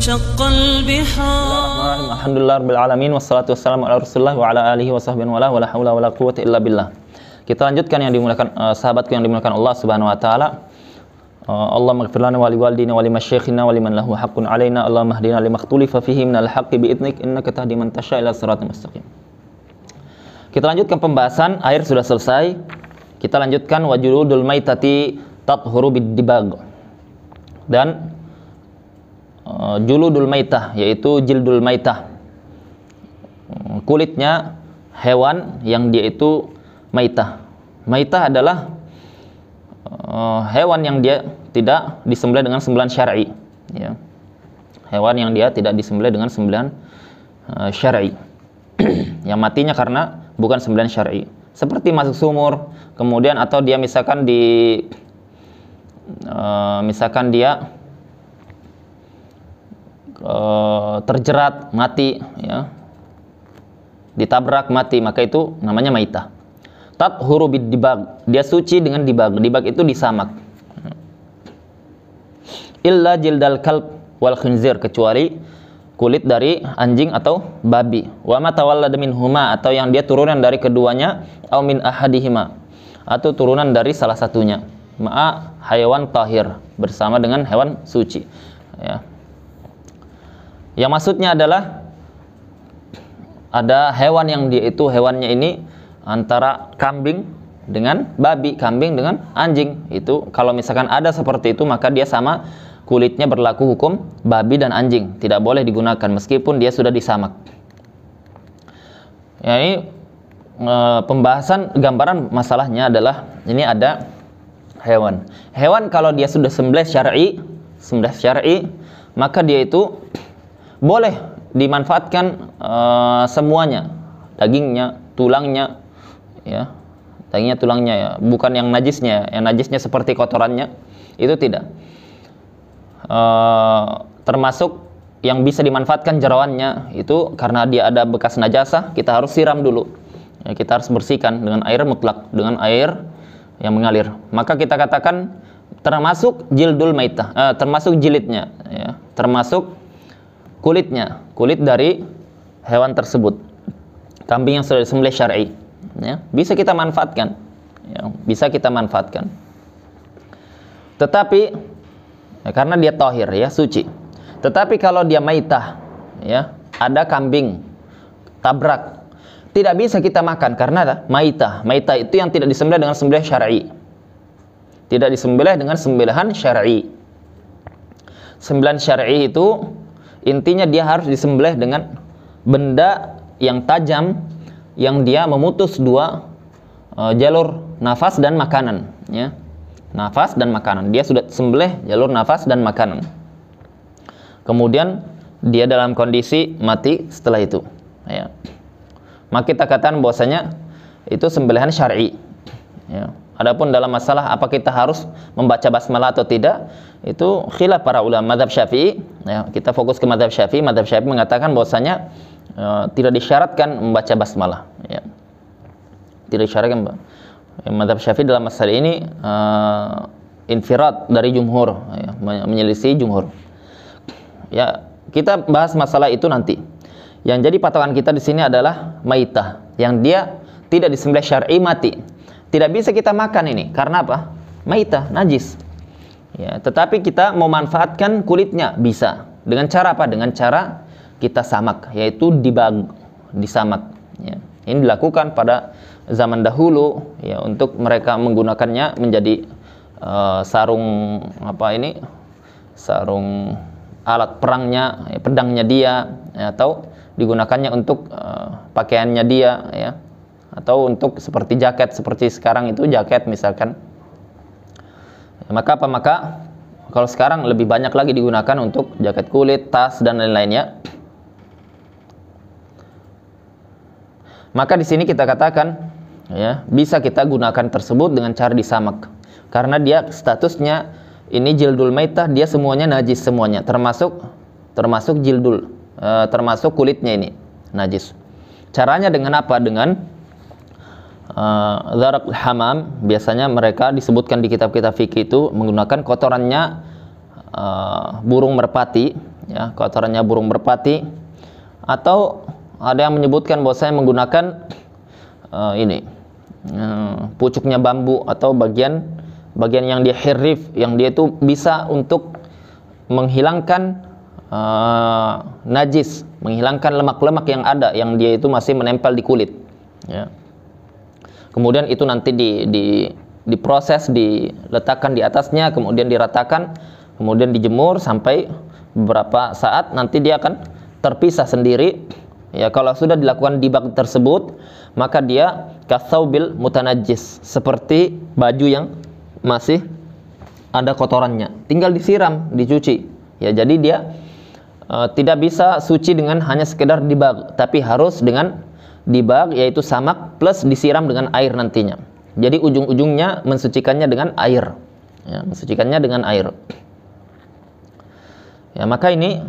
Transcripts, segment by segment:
وانشق البحار. Alhamdulillah rabbil alamin wassalatu wassalamu ala Rasulillah wa ala alihi wa sahbihi wa la haula wala quwwata illa billah. Kita lanjutkan yang dimuliakan sahabatku yang dimuliakan Allah Subhanahu wa taala. Allahumma ighfir lana wa liwalidina wa limasyayikhina wa liman lahu haqqun alaina. Allahumma hdina limaktulifa fihi minal haqqi bi'idnik innaka tahdi man tasya ila siratal mustaqim. Kita lanjutkan pembahasan, air sudah selesai. Kita lanjutkan wajuludul maitati tathuru bid-dibag. Dan juludul maitah, yaitu jildul maitah, kulitnya hewan yang dia itu maitah. Maitah adalah hewan yang dia tidak disembelih dengan sembelihan syar'i, ya. Hewan yang dia tidak disembelih dengan sembelihan syar'i yang matinya karena bukan sembelihan syar'i, seperti masuk sumur, kemudian atau dia misalkan dia terjerat mati, ya, ditabrak mati, maka itu namanya maitah. Tathuru bid-dibag, dia suci dengan dibag. Dibag itu disamak. Illa jildal kalb wal khinzir, kecuali kulit dari anjing atau babi. Wa ma tawallada minhuma, atau yang dia turunan dari keduanya, au min ahadihima, atau turunan dari salah satunya. Ma'a hayawan tahir, bersama dengan hewan suci, ya. Yang maksudnya adalah ada hewan yang dia itu hewannya ini antara kambing dengan babi, kambing dengan anjing. Itu kalau misalkan ada seperti itu, maka dia sama kulitnya berlaku hukum babi dan anjing, tidak boleh digunakan meskipun dia sudah disamak. Ya, ini pembahasan gambaran masalahnya adalah ini ada hewan. Hewan kalau dia sudah sembelih syar'i, maka dia itu boleh dimanfaatkan semuanya, dagingnya, tulangnya, ya, dagingnya, tulangnya, ya, bukan yang najisnya. Yang najisnya seperti kotorannya itu tidak. Termasuk yang bisa dimanfaatkan jeroannya itu karena dia ada bekas najasah, kita harus siram dulu, ya, kita harus bersihkan dengan air mutlak, dengan air yang mengalir. Maka kita katakan termasuk jildul maitah, termasuk jilidnya, ya, termasuk kulitnya, kulit dari hewan tersebut, kambing yang sudah disembelih syar'i, ya, bisa kita manfaatkan, ya, bisa kita manfaatkan. Tetapi ya, karena dia tahir, ya, suci. Tetapi kalau dia maitah, ya, ada kambing tabrak, tidak bisa kita makan karena ada maitah. Maitah itu yang tidak disembelih dengan sembelihan syar'i, tidak disembelih dengan sembelihan syar'i. Sembelihan syar'i itu intinya dia harus disembelih dengan benda yang tajam, yang dia memutus dua jalur nafas dan makanan, ya. Nafas dan makanan, dia sudah sembelih jalur nafas dan makanan, kemudian dia dalam kondisi mati setelah itu, ya. Maka kita katakan bahwasanya itu sembelihan syar'i, ya. Adapun dalam masalah apa kita harus membaca basmalah atau tidak, itu khilaf para ulama mazhab Syafi'i, ya. Kita fokus ke mazhab Syafi'i. Mazhab Syafi'i mengatakan bahwasanya tidak disyaratkan membaca basmalah, ya. Tidak disyaratkan. Mazhab Syafi'i dalam masalah ini infirad dari jumhur, ya, menyelisih jumhur. Ya, kita bahas masalah itu nanti. Yang jadi patokan kita di sini adalah maitah, yang dia tidak disembelih syar'i, mati. Tidak bisa kita makan ini, karena apa? Maitah, najis. Ya, tetapi kita mau manfaatkan kulitnya, bisa. Dengan cara apa? Dengan cara kita samak, yaitu disamak. Ya. Ini dilakukan pada zaman dahulu, ya, untuk mereka menggunakannya menjadi sarung sarung alat perangnya, ya, pedangnya dia, ya, atau digunakannya untuk pakaiannya dia, ya, atau untuk seperti jaket, seperti sekarang itu jaket misalkan. Maka kalau sekarang lebih banyak lagi digunakan untuk jaket kulit, tas dan lain-lainnya. Maka di sini kita katakan, ya, bisa kita gunakan tersebut dengan cara disamak, karena dia statusnya ini jildul maitah, dia semuanya najis, semuanya termasuk jildul, termasuk kulitnya ini najis. Caranya dengan apa? Dengan zarak hamam. Biasanya mereka disebutkan di kitab-kitab fikih itu menggunakan kotorannya burung merpati, ya, kotorannya burung merpati, atau ada yang menyebutkan bahwa saya menggunakan pucuknya bambu atau bagian yang dia hirif, yang dia itu bisa untuk menghilangkan najis, menghilangkan lemak-lemak yang ada, yang dia itu masih menempel di kulit, ya. Kemudian itu nanti diproses, diletakkan di atasnya, kemudian diratakan, kemudian dijemur sampai beberapa saat, nanti dia akan terpisah sendiri. Ya, kalau sudah dilakukan dibag tersebut, maka dia katsaubil mutanajjis, seperti baju yang masih ada kotorannya, tinggal disiram, dicuci. Ya, jadi dia tidak bisa suci dengan hanya sekedar dibag, tapi harus dengan dibag, yaitu samak plus disiram dengan air nantinya. Jadi ujung-ujungnya mensucikannya dengan air, ya, mensucikannya dengan air. Ya, maka ini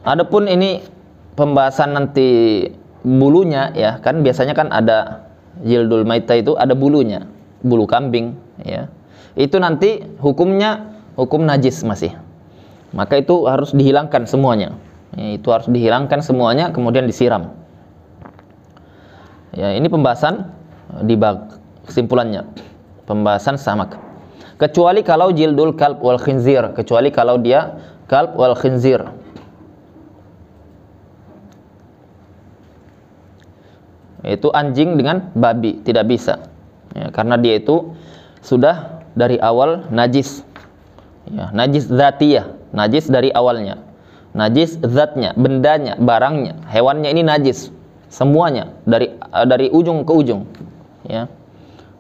adapun ini pembahasan nanti bulunya, ya kan biasanya kan ada jildul maita itu ada bulunya, bulu kambing, ya. Itu nanti hukumnya hukum najis masih. Maka itu harus dihilangkan semuanya. Ya, itu harus dihilangkan semuanya, kemudian disiram. Ya, ini pembahasan dibag, kesimpulannya pembahasan samak. Kecuali kalau jildul kalb wal khinzir, kecuali kalau dia kalb wal khinzir. Itu anjing dengan babi tidak bisa, ya, karena dia itu sudah dari awal najis, ya, najis dzatiyah, najis dari awalnya, najis zatnya, bendanya, barangnya, hewannya ini najis semuanya, dari ujung ke ujung, ya,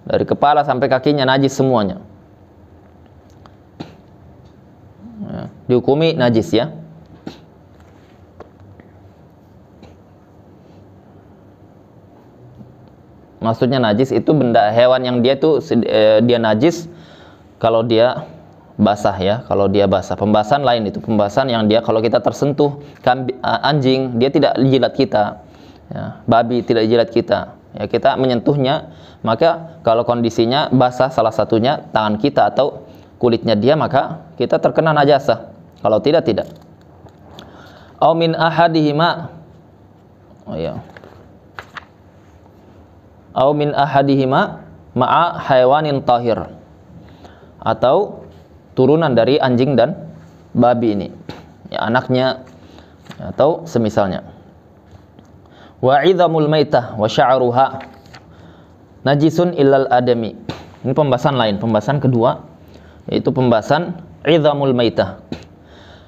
dari kepala sampai kakinya najis semuanya, ya, dihukumi najis, ya. Maksudnya najis itu benda hewan yang dia tuh dia najis kalau dia basah, ya, kalau dia basah. Pembahasan lain itu, pembahasan yang dia kalau kita tersentuh anjing, dia tidak jilat kita, ya, babi tidak jilat kita, ya, kita menyentuhnya, maka kalau kondisinya basah salah satunya tangan kita atau kulitnya dia, maka kita terkena najasah. Kalau tidak, tidak. Au min ahadihima, oh ya, au min ahadihima ma'a hayawanin tahir, atau turunan dari anjing dan babi ini, ya, anaknya atau semisalnya. Wa idhamul maitah wa sya'ruha najisun illal adami. Ini pembahasan lain, pembahasan kedua, yaitu pembahasan idhamul maitah.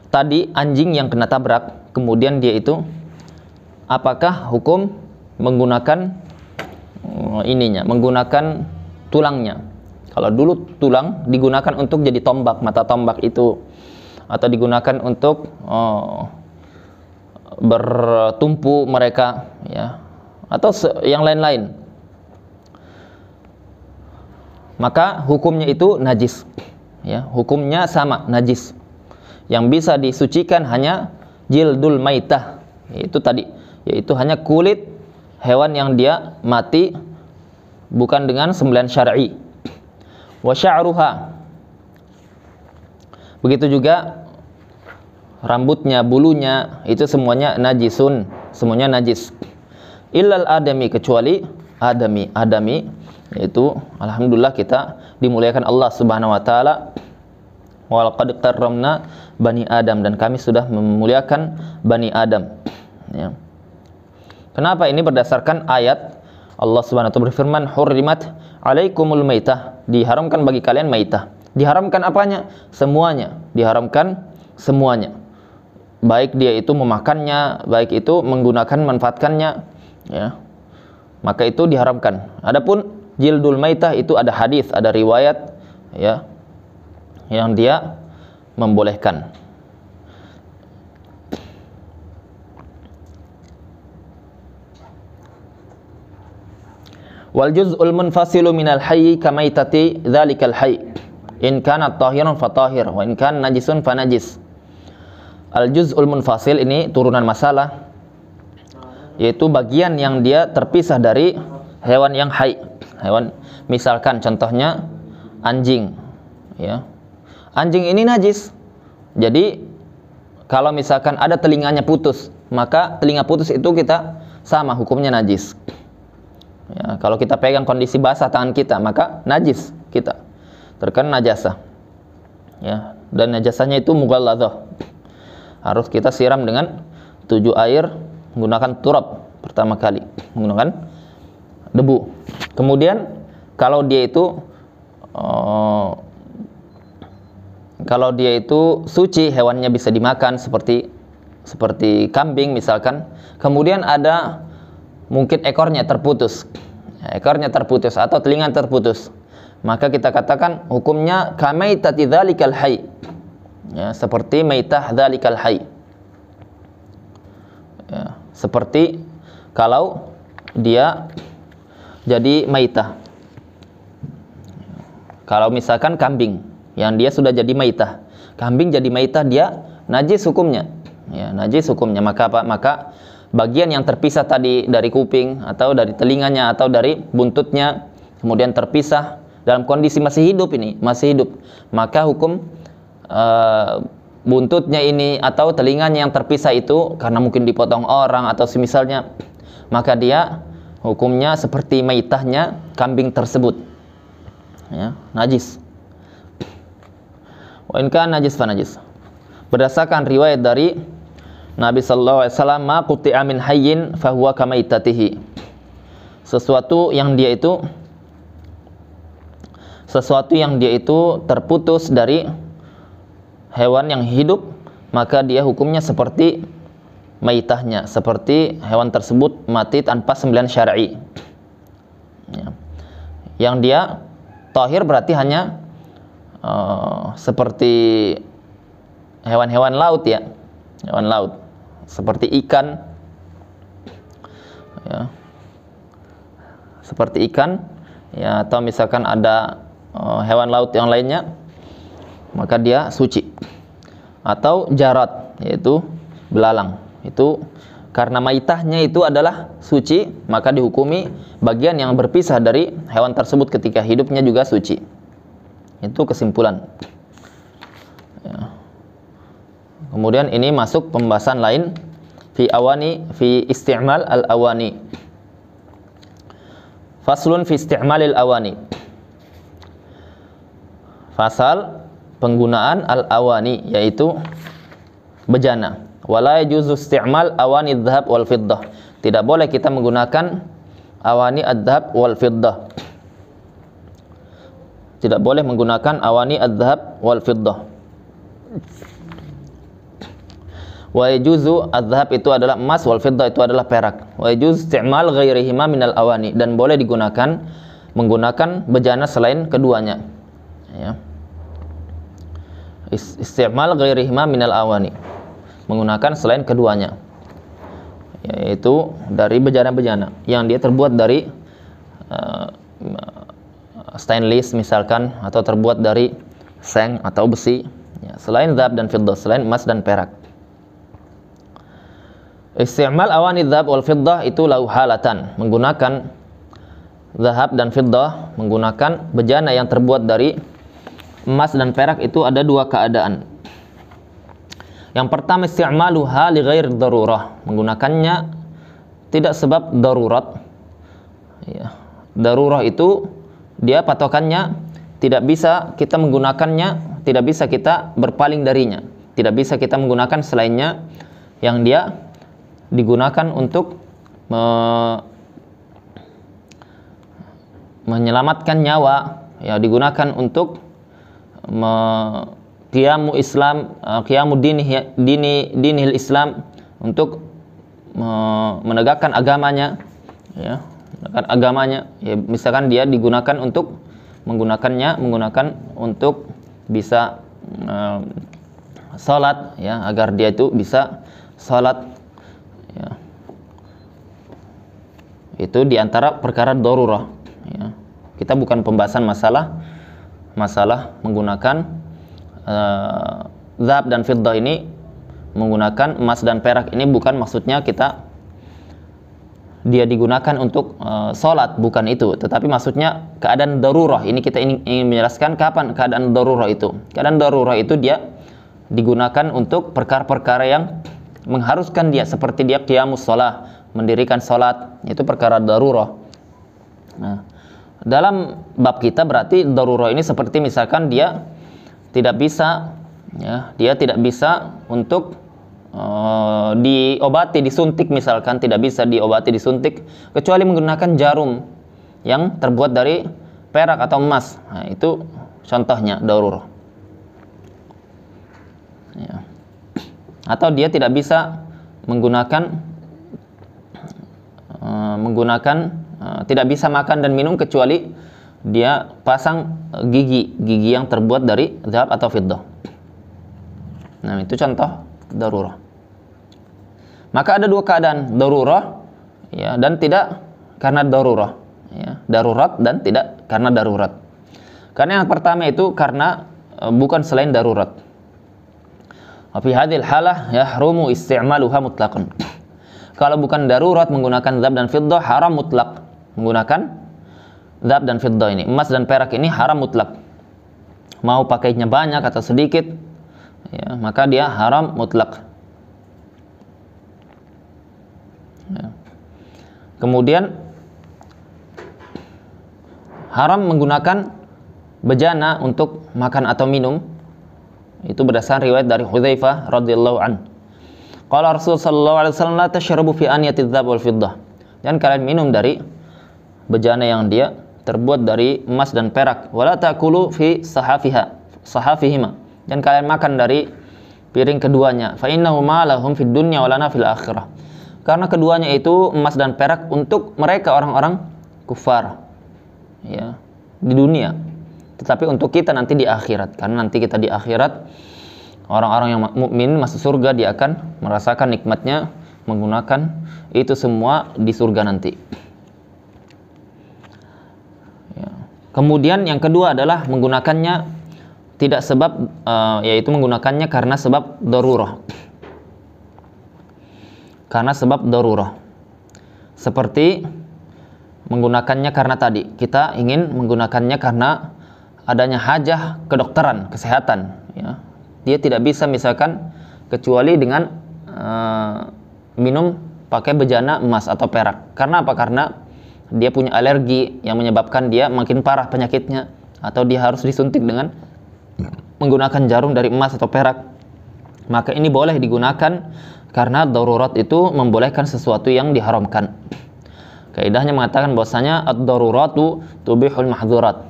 Tadi anjing yang kena tabrak, kemudian dia itu apakah hukum menggunakan menggunakan tulangnya. Kalau dulu tulang digunakan untuk jadi tombak, mata tombak itu, atau digunakan untuk bertumpu mereka, ya, atau yang lain-lain, maka hukumnya itu najis, ya, hukumnya sama, najis. Yang bisa disucikan hanya jildul maitah, itu tadi, yaitu hanya kulit hewan yang dia mati bukan dengan sembelihan syar'i. Wa sya'ruha, begitu juga rambutnya, bulunya, itu semuanya najisun, semuanya najis. Illal adami, kecuali adami, yaitu alhamdulillah kita dimuliakan Allah Subhanahu wa taala. Wa laqad karramna bani Adam, dan kami sudah memuliakan bani Adam, ya. Kenapa? Ini berdasarkan ayat Allah Subhanahu wa taala berfirman, hurrimat alaikumul maitah, diharamkan bagi kalian maitah. Diharamkan apanya? Semuanya, diharamkan semuanya. Baik dia itu memakannya, baik itu menggunakan manfaatkannya, ya. Maka itu diharamkan. Adapun jildul maitah itu ada hadis, ada riwayat, ya, yang dia membolehkan. Wal juz'ul munfasilu minal hayyi kamaitati dzalikal hayy in kana tahiran fa tahir wa in kana najisun fa najis. Al juz'ul munfasil ini turunan masalah, yaitu bagian yang dia terpisah dari hewan yang hayy. Hewan, misalkan contohnya anjing, ya. Anjing ini najis, Jadi kalau misalkan ada telinganya putus, maka telinga putus itu kita sama hukumnya najis. Ya, kalau kita pegang kondisi basah tangan kita, maka najis kita, terkena najasah. Ya, dan najasahnya itu mughalladzah. Harus kita siram dengan 7 air menggunakan turab pertama kali, menggunakan debu. Kemudian kalau dia itu suci, hewannya bisa dimakan seperti kambing misalkan. Kemudian ada mungkin ekornya terputus atau telinga terputus, maka kita katakan hukumnya kamaitati dzalikal hayy, ya, seperti maitah dzalikal hayy, ya, seperti kalau dia jadi maitah. Kalau misalkan kambing yang dia sudah jadi maitah, kambing jadi maitah, dia najis hukumnya, ya, najis hukumnya. Maka apa? Maka bagian yang terpisah tadi dari kuping atau dari telinganya atau dari buntutnya, kemudian terpisah dalam kondisi masih hidup, maka hukum buntutnya ini atau telinganya yang terpisah itu karena mungkin dipotong orang atau semisalnya, maka dia hukumnya seperti maitahnya kambing tersebut, ya, najis. Wa in kana najis fa najis. Berdasarkan riwayat dari Nabi sallallahu alaihi wasallam, ma quti'a min hayyin fa huwa kamaitatihi. Sesuatu yang dia itu terputus dari hewan yang hidup, maka dia hukumnya seperti maitahnya, seperti hewan tersebut mati tanpa sembelihan syar'i. Ya. Yang dia tahir berarti hanya seperti hewan-hewan laut, ya, hewan laut seperti ikan, ya, seperti ikan, ya, atau misalkan ada hewan laut yang lainnya, maka dia suci. Atau jarat, yaitu belalang, itu karena maitahnya itu adalah suci, maka dihukumi bagian yang berpisah dari hewan tersebut ketika hidupnya juga suci. Itu kesimpulan, ya. Kemudian ini masuk pembahasan lain, fi isti'mal al-awani. Faslun fi isti'malil awani. Fasal penggunaan al-awani, yaitu bejana. Wala yajuzu isti'mal awani adh-dhahab wal fiddah. Tidak boleh kita menggunakan awani adh-dhahab wal fiddah. Tidak boleh menggunakan awani adh-dhahab wal fiddah. Wa yajuzu adh-dhahab itu adalah emas, wal fiddah itu adalah perak. Wa yajuzu isti'mal ghairihima minal awani, dan boleh digunakan menggunakan bejana selain keduanya, ya. Isti'mal ghairihima minal awani, menggunakan selain keduanya, yaitu dari bejana-bejana yang dia terbuat dari stainless misalkan, atau terbuat dari seng atau besi, ya, selain dhahab dan fiddah, selain emas dan perak. Isti'mal awani dhahab wal fiddah itu lahu halatan, menggunakan dhahab dan fiddah, menggunakan bejana yang terbuat dari emas dan perak, itu ada dua keadaan. Yang pertama, isti'maluha li ghairi darurah, menggunakannya tidak sebab darurat, ya. Darurah itu dia patokannya tidak bisa kita menggunakannya, tidak bisa kita berpaling darinya, tidak bisa kita menggunakan selainnya, yang dia digunakan untuk menyelamatkan nyawa, ya, digunakan untuk qiyamu dinihil Islam, untuk menegakkan agamanya, ya, misalkan dia digunakan untuk menggunakan untuk bisa salat, ya, agar dia itu bisa salat, ya. Itu diantara perkara darurah, ya. Kita bukan pembahasan masalah menggunakan dhahab dan fiddah ini, menggunakan emas dan perak ini bukan maksudnya dia digunakan untuk sholat, bukan itu. Tetapi maksudnya keadaan darurah. Ini kita ingin menjelaskan kapan keadaan darurah itu. Keadaan darurah itu dia digunakan untuk perkara-perkara yang mengharuskan dia, seperti dia qiyamus shalah, mendirikan salat, itu perkara darurah. Nah, dalam bab kita berarti darurah ini seperti misalkan dia tidak bisa, ya, dia tidak bisa untuk diobati, disuntik misalkan, tidak bisa diobati, disuntik kecuali menggunakan jarum yang terbuat dari perak atau emas. Nah, itu contohnya darurah. Ya. Atau dia tidak bisa menggunakan tidak bisa makan dan minum kecuali dia pasang gigi yang terbuat dari zahab atau fiddah. Nah, itu contoh darurah. Maka ada dua keadaan, darurah, ya, dan tidak karena darurah, ya, darurat dan tidak karena darurat. Karena yang pertama itu karena bukan selain darurat. Fi hadhil halah yahrumu isti'maluha mutlaqan. Kalau bukan darurat menggunakan zahab dan fiddah haram mutlak. Menggunakan zahab dan fiddah ini, emas dan perak ini haram mutlak. Mau pakainya banyak atau sedikit, ya, maka dia haram mutlak. Ya. Kemudian haram menggunakan bejana untuk makan atau minum. Itu berdasarkan riwayat dari Hudzaifah radhiyallahu an. Qala Rasul sallallahu alaihi wasallam la tashrabu fi aniyati dzahab wal fiddah. Dan kalian minum dari bejana yang dia terbuat dari emas dan perak. Wala ta'kulu fi sahafihima. Dan kalian makan dari piring keduanya. Fa innahuma lahum fid dunya wa lana fil akhirah. Karena keduanya itu emas dan perak untuk mereka orang-orang kufar, ya, di dunia. Tetapi untuk kita nanti di akhirat. Karena nanti kita di akhirat, orang-orang yang mukmin masuk surga, dia akan merasakan nikmatnya menggunakan itu semua di surga nanti. Ya. Kemudian yang kedua adalah menggunakannya tidak sebab, yaitu menggunakannya karena sebab darurah. Karena sebab darurah. Seperti menggunakannya karena tadi kita ingin menggunakannya karena adanya hajah kedokteran, kesehatan, ya. Dia tidak bisa misalkan kecuali dengan minum pakai bejana emas atau perak. Karena apa? Karena dia punya alergi yang menyebabkan dia makin parah penyakitnya, atau dia harus disuntik dengan menggunakan jarum dari emas atau perak. Maka ini boleh digunakan karena darurat itu membolehkan sesuatu yang diharamkan. Kaidahnya mengatakan bahwasanya ad-daruratu tubihul mahdzurat.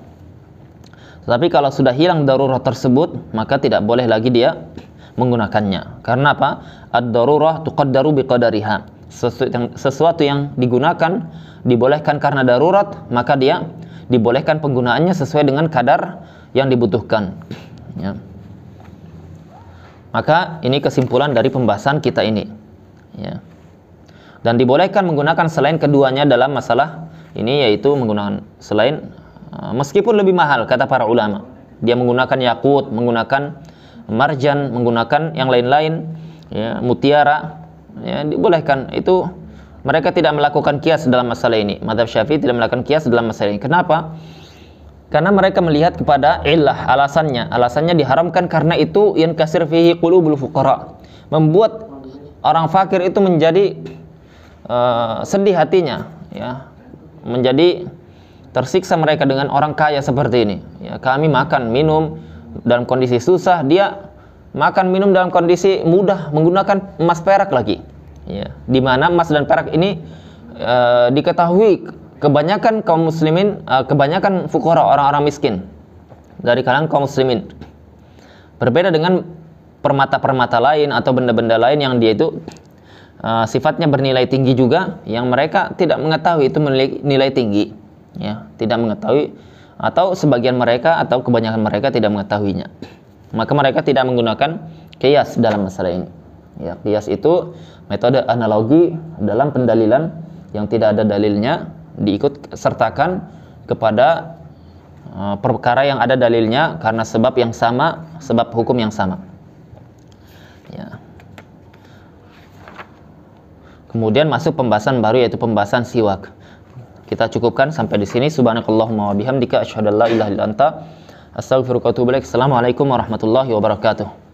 Tetapi kalau sudah hilang darurat tersebut, maka tidak boleh lagi dia menggunakannya. Karena apa? Ad-darurah tuqaddaru biqadariha. Sesuatu yang digunakan dibolehkan karena darurat, maka dia dibolehkan penggunaannya sesuai dengan kadar yang dibutuhkan, ya. Maka ini kesimpulan dari pembahasan kita ini, ya. Dan dibolehkan menggunakan selain keduanya dalam masalah ini, yaitu menggunakan selain, meskipun lebih mahal kata para ulama. Dia menggunakan yakut, menggunakan marjan, menggunakan yang lain-lain, ya, mutiara, ya, dibolehkan. Itu mereka tidak melakukan kias dalam masalah ini. Mazhab Syafi'i tidak melakukan kias dalam masalah ini. Kenapa? Karena mereka melihat kepada illah, alasannya diharamkan karena itu yankasir fihi qulubul fuqara, membuat orang fakir itu menjadi sedih hatinya, ya, menjadi tersiksa mereka dengan orang kaya seperti ini, ya. Kami makan minum dalam kondisi susah, dia makan minum dalam kondisi mudah menggunakan emas perak lagi, ya. Di mana emas dan perak ini diketahui kebanyakan kaum muslimin, kebanyakan fuqara, orang-orang miskin dari kalangan kaum muslimin. Berbeda dengan permata-permata lain atau benda-benda lain yang dia itu sifatnya bernilai tinggi juga, yang mereka tidak mengetahui itu nilai tinggi, ya, tidak mengetahui, atau sebagian mereka atau kebanyakan mereka tidak mengetahuinya. Maka mereka tidak menggunakan qiyas dalam masalah ini, ya. Qiyas itu metode analogi dalam pendalilan yang tidak ada dalilnya, diikut sertakan kepada perkara yang ada dalilnya karena sebab yang sama, sebab hukum yang sama, ya. Kemudian masuk pembahasan baru, yaitu pembahasan siwak. Kita cukupkan sampai di sini. Subhanakallahumma wa bihamdika asyhadu an la ilaha illa anta astaghfiruka wa atubu ilaik. Assalamualaikum warahmatullahi wabarakatuh.